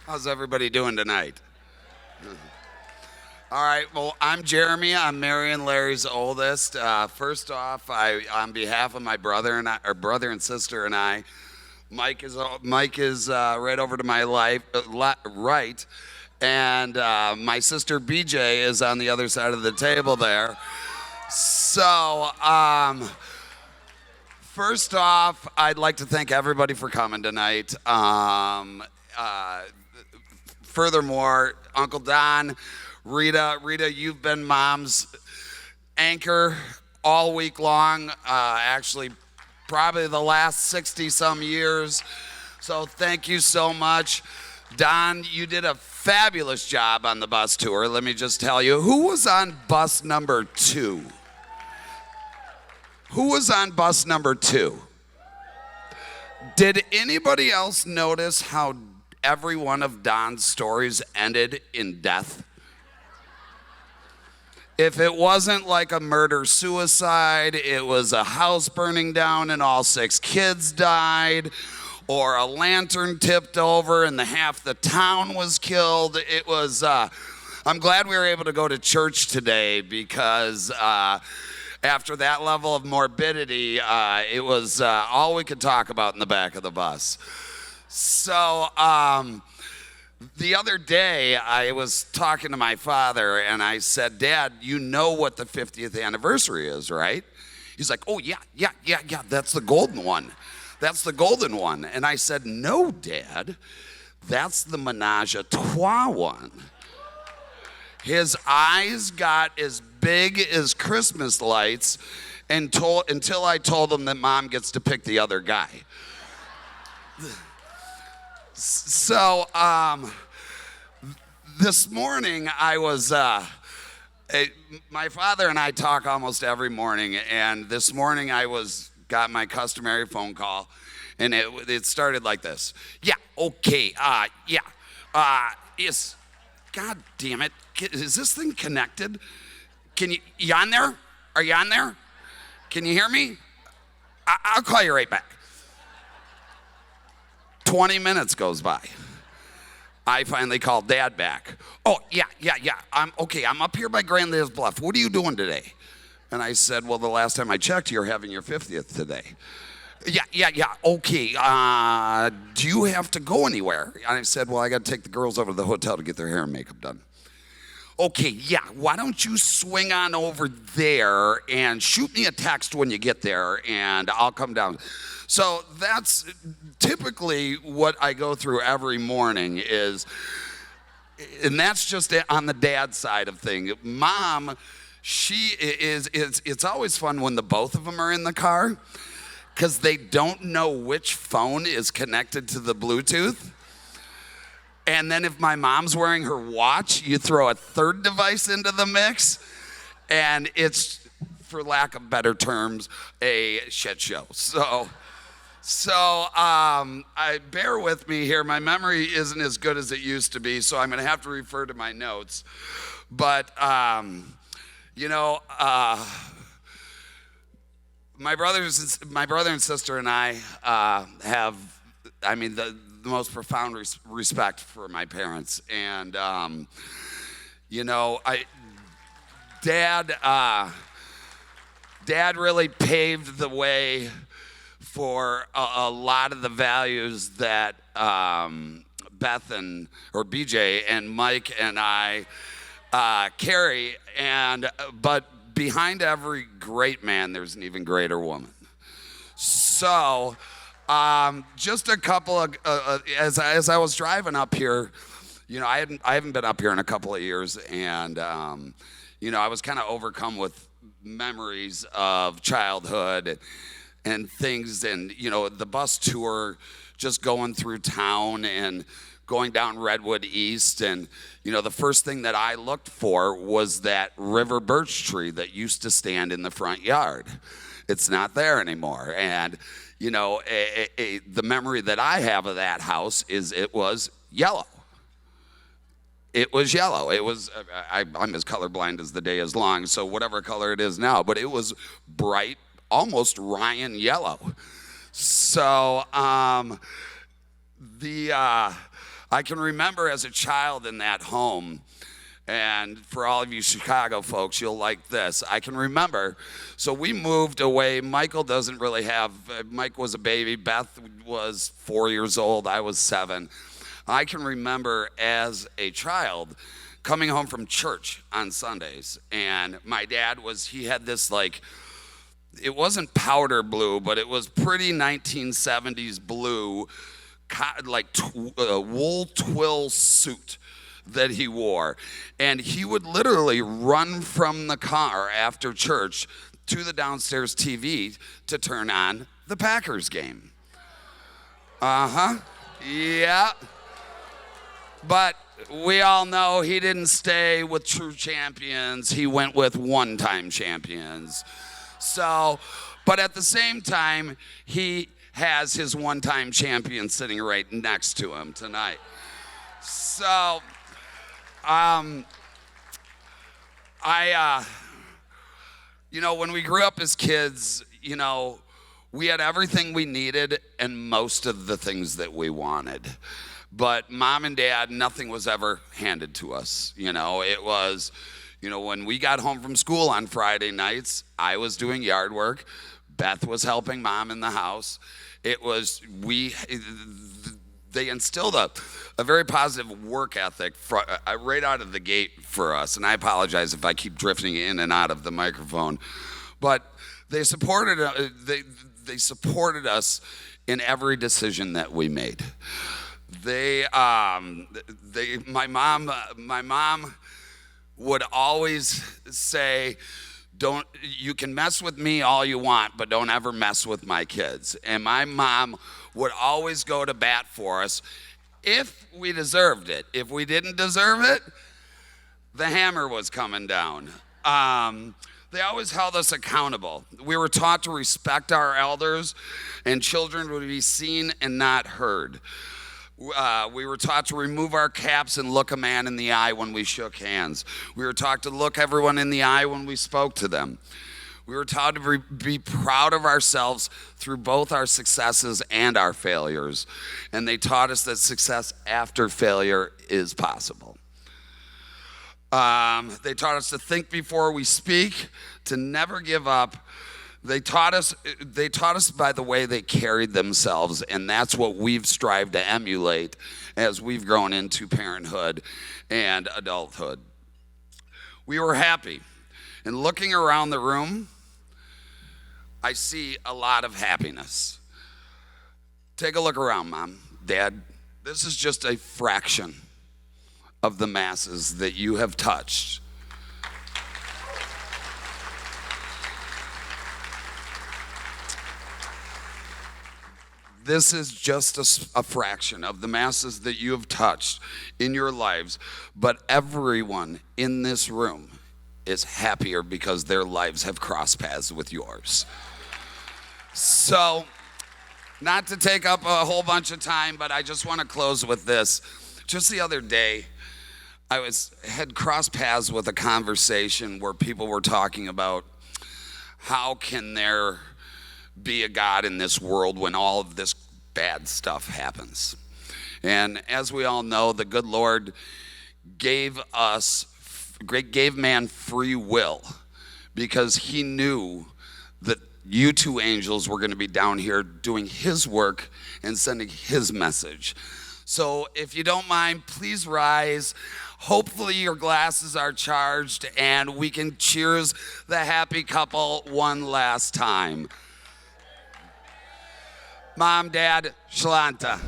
How's everybody doing tonight? All right. Well, I'm Jeremy. I'm Mary and Larry's oldest. First off, on behalf of my brother and I, or brother and sister and I, Mike is right over to my right, and my sister BJ is on the other side of the table there. So, first off, I'd like to thank everybody for coming tonight. Furthermore, Uncle Don, Rita, you've been Mom's anchor all week long, actually probably the last 60-some years. So thank you so much. Don, you did a fabulous job on the bus tour, let me just tell you. Who was on bus number 2? Who was on bus number 2? Did anybody else notice how every one of Don's stories ended in death? If it wasn't like a murder-suicide, it was a house burning down and all 6 kids died, or a lantern tipped over and half the town was killed. It was, I'm glad we were able to go to church today because after that level of morbidity, it was all we could talk about in the back of the bus. So, the other day, I was talking to my father, and I said, Dad, you know what the 50th anniversary is, right? He's like, oh, yeah, that's the golden one. That's the golden one. And I said, no, Dad, that's the Menage a Trois one. His eyes got as big as Christmas lights until I told him that Mom gets to pick the other guy. So, this morning I was, my father and I talk almost every morning, and this morning got my customary phone call, and it started like this. Yeah, okay, yes, God damn it, is this thing connected? You on there? Are you on there? Can you hear me? I'll call you right back. 20 minutes goes by. I finally called Dad back. Oh, yeah. I'm up here by Grand Lakes Bluff. What are you doing today? And I said, well, the last time I checked, you're having your 50th today. Yeah. Okay. Do you have to go anywhere? And I said, well, I got to take the girls over to the hotel to get their hair and makeup done. Okay, yeah, why don't you swing on over there and shoot me a text when you get there, and I'll come down. So that's typically what I go through every morning and that's just on the dad side of things. Mom, it's always fun when the both of them are in the car because they don't know which phone is connected to the Bluetooth. And then if my mom's wearing her watch, you throw a third device into the mix, and it's, for lack of better terms, a shit show. So bear with me here. My memory isn't as good as it used to be, so I'm going to have to refer to my notes. But, my brother and sister and I have, the most profound respect for my parents. And, Dad really paved the way for a lot of the values that Beth or BJ and Mike and I carry. But behind every great man, there's an even greater woman. So, just a couple of, as I was driving up here, I haven't been up here in a couple of years, and I was kind of overcome with memories of childhood and things, and the bus tour, just going through town and going down Redwood East, and the first thing that I looked for was that river birch tree that used to stand in the front yard. It's not there anymore, and the memory that I have of that house is it was yellow. It was yellow. It was, I'm as colorblind as the day is long, so whatever color it is now, but it was bright, almost Ryan yellow. So, I can remember as a child in that home, and for all of you Chicago folks, you'll like this. I can remember, so we moved away. Michael doesn't really have, Mike was a baby. Beth was 4 years old. I was 7. I can remember as a child coming home from church on Sundays, and my dad he had this it wasn't powder blue, but it was pretty 1970s blue, wool twill suit that he wore. And he would literally run from the car after church to the downstairs TV to turn on the Packers game. Yeah. But we all know he didn't stay with true champions. He went with one-time champions. So, but at the same time, he has his one-time champion sitting right next to him tonight. So, when we grew up as kids, we had everything we needed and most of the things that we wanted. But mom and dad, nothing was ever handed to us. It was, when we got home from school on Friday nights, I was doing yard work. Beth was helping mom in the house. They instilled a very positive work ethic right out of the gate for us. And I apologize if I keep drifting in and out of the microphone. But they supported us in every decision that we made. My mom would always say, you can mess with me all you want, but don't ever mess with my kids. And my mom would always go to bat for us if we deserved it. If we didn't deserve it, the hammer was coming down. They always held us accountable. We were taught to respect our elders, and children would be seen and not heard. We were taught to remove our caps and look a man in the eye when we shook hands. We were taught to look everyone in the eye when we spoke to them. We were taught to be proud of ourselves through both our successes and our failures. And they taught us that success after failure is possible. They taught us to think before we speak, to never give up. They taught us by the way they carried themselves, and that's what we've strived to emulate as we've grown into parenthood and adulthood. We were happy. And looking around the room, I see a lot of happiness. Take a look around, Mom, Dad. This is just a fraction of the masses that you have touched. This is just a fraction of the masses that you have touched in your lives, but everyone in this room is happier because their lives have crossed paths with yours. So, not to take up a whole bunch of time, but I just want to close with this. Just the other day, I had crossed paths with a conversation where people were talking about how can there be a God in this world when all of this bad stuff happens. And as we all know, the good Lord gave man free will because he knew that you two angels were going to be down here doing his work and sending his message. So if you don't mind, please rise. Hopefully your glasses are charged and we can cheers the happy couple one last time. Mom, Dad, Shalanta.